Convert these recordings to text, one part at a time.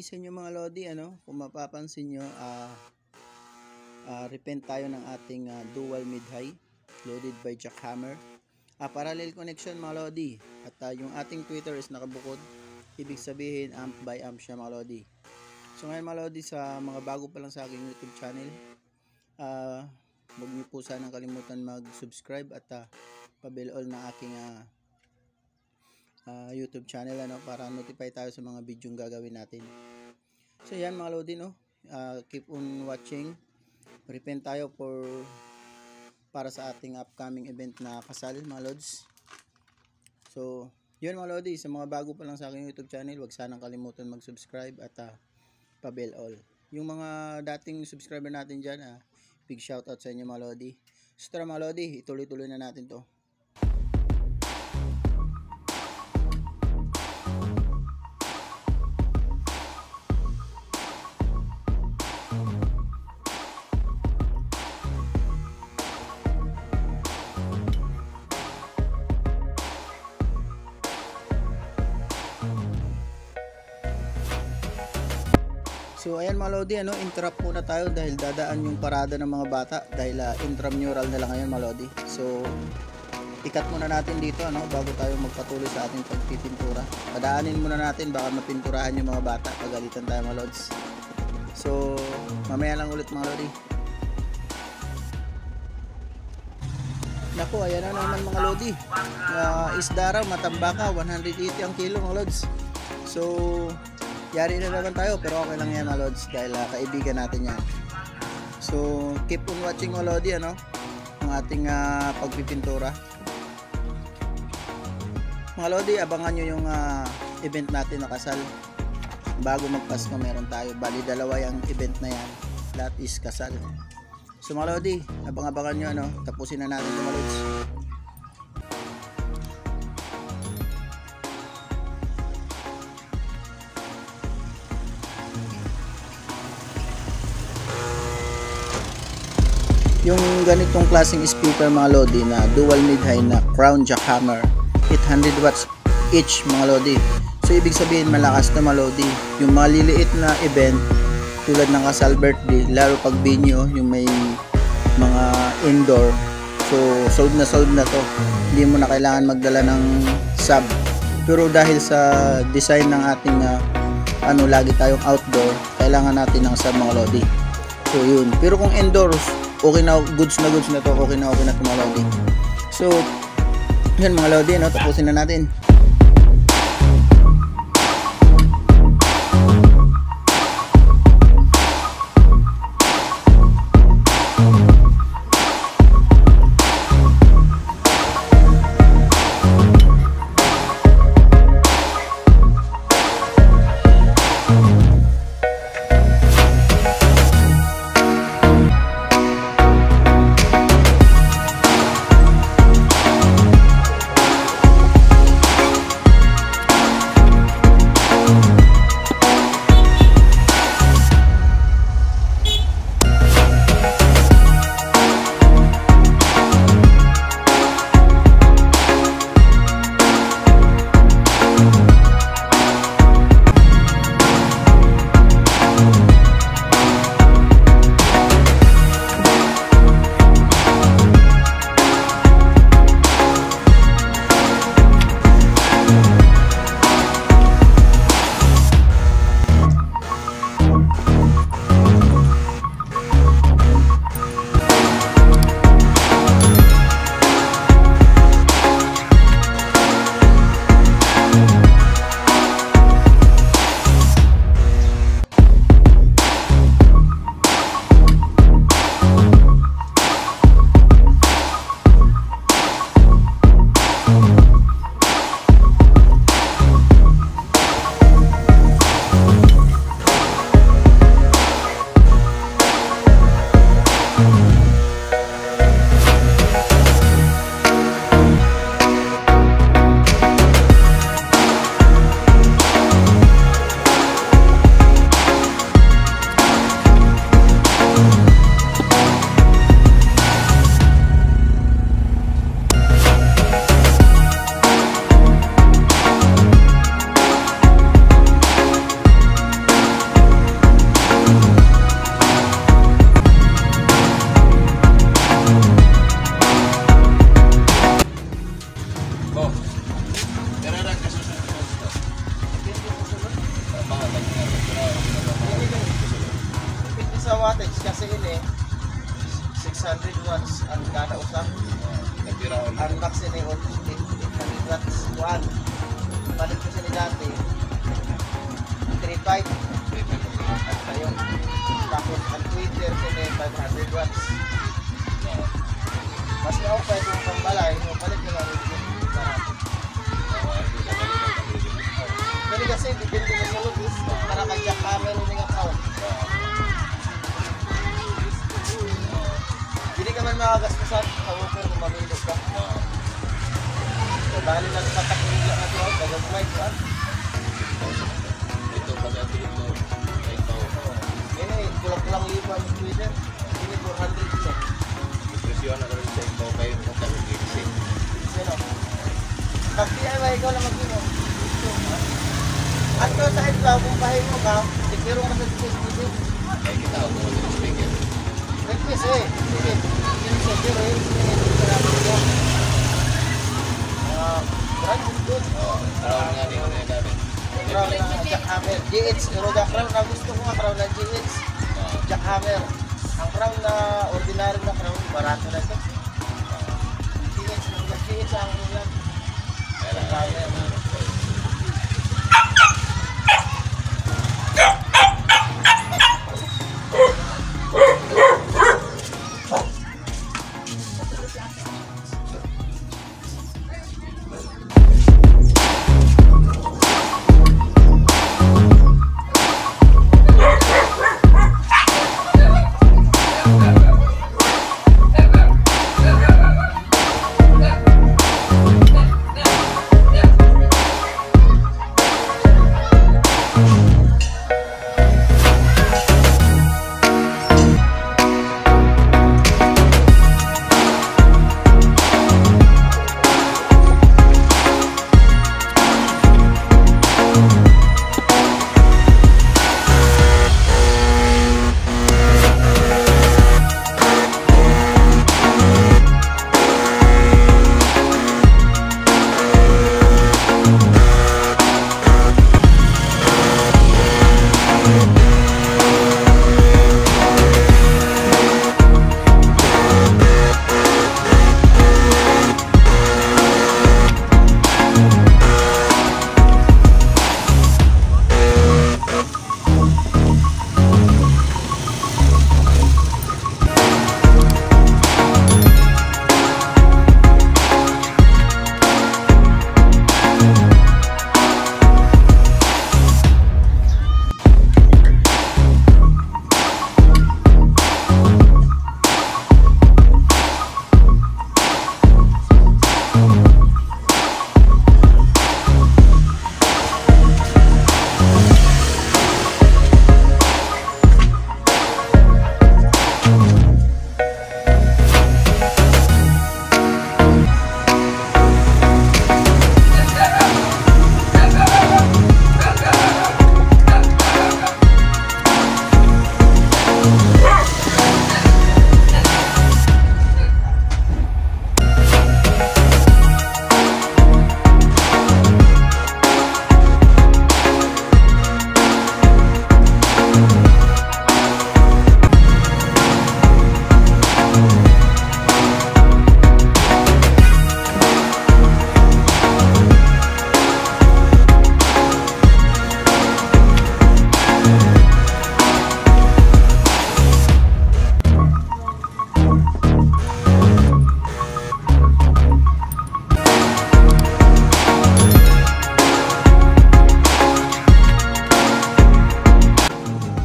sa inyo mga Lodi, kung mapapansin nyo, repent tayo ng ating dual mid-high loaded by jackhammer. Parallel connection mga Lodi, at yung ating tweeter is nakabukod, ibig sabihin amp by amp siya mga Lodi. So ngayon mga Lodi, sa mga bago pa lang sa aking YouTube channel, huwag niyo po sanang kalimutan mag-subscribe at pa-bell all na aking YouTube channel para notify tayo sa mga video yung gagawin natin. So yan mga Lodi, keep on watching. Repent tayo para sa ating upcoming event na kasal mga Lods. So yun mga Lodi, sa mga bago pa lang sa aking YouTube channel, huwag sanang kalimutan mag-subscribe at pa-bell all. Yung mga dating subscriber natin dyan, big shoutout sa inyo mga Lodi. So tara mga Lodi, ituloy-tuloy na natin to. So ayan mga Lodi, interrupt muna tayo dahil dadaan yung parada ng mga bata dahil intramural na lang ngayon mga Lodi. So ikat muna natin dito bago tayo magpatuloy sa ating pagpipintura. Padaanin muna natin, baka mapinturahan yung mga bata, pagalitan tayo mga Lods. So mamaya lang ulit mga Lodi. Naku, ayan na naman mga Lodi, isda raw, matambaka, 180 ang kilo mga Lods. So yari na naman tayo, pero okay lang yan mga Lods dahil kaibigan natin yan. So keep on watching mga Lodi, ang ating pagpipintura. Mga Lodi, abangan nyo yung event natin na kasal. Bago magpasko meron tayo, bali dalawa yung event na yan, lahat is kasal. So mga Lodi, abang-abangan nyo, tapusin na natin ito mga Lods. Yung ganitong klaseng speaker mga Lodi na dual mid-high na crown jackhammer, 800 watts each mga Lodi. So ibig sabihin malakas na mga Lodi. Yung maliliit na event tulad ng kasal, birthday, lalo pag binyo, yung may mga indoor, so sold na to. Hindi mo na kailangan magdala ng sub. Pero dahil sa design ng ating lagi tayong outdoor, kailangan natin ng sub mga Lodi. So yun. Pero kung indoors, okay na, goods na to, okay na to mga Lodi. So yun mga Lodi, tapusin na natin. wattage kasi ini 600 watts ang kada usap. Ang max ini 800 watts kuan. Palit ko sila dati 3.5 at ayun. Tapos ang tweeter sila 500 watts. Mas na-offer yung pambalay, palit ko lang ito. Kasi kasi depende na sa lubis para mag-jackhammer yung nga tao. Hindi ka man makagastusan sa worker kung mamilog ka. So dahil lang patakinig lang natin ako, pagagmay ko ito pag-atulog mo, ito. Yan eh, kulang-kulang lipa yung Twitter. Ini 400 siya. Presyon na rin sa ikaw kayo kung kag-gigsing. Sino? Pag-DIY ikaw lang mag-ino. At ko sa ito, kung pahin mo ka, sikirong ka sa speaker. Ay, kita ako mo sa speaker. Request eh. Sige. Yun siya, pero yun siya. Brand good. Crown nga din na gamit. Crown na jackhammer. GH. Eroga crown na gusto ko nga crown na GH. Jackhammer. Ang crown na ordinary na crown, barato na ito. GH ang ulan. Jackhammer.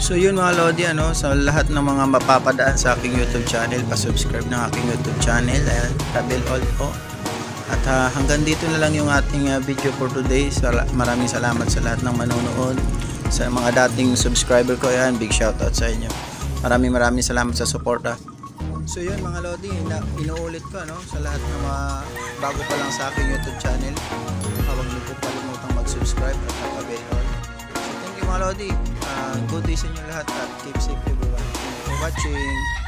So yun mga Lodi, sa lahat ng mga mapapadaan sa aking YouTube channel, pa-subscribe ng aking YouTube channel, ayan, tabel all po. At hanggang dito na lang yung ating video for today. Maraming salamat sa lahat ng manonood, sa mga dating subscriber ko, ayan, big shoutout sa inyo. Maraming salamat sa suporta. So yun mga Lodi, inuulit ko sa lahat ng mga bago pa lang sa aking YouTube channel, huwag niyo po kalimutang mag-subscribe at tabel all. So thank you mga Lodi. Good day sa inyo lahat at keep safe everyone. Thank you for watching.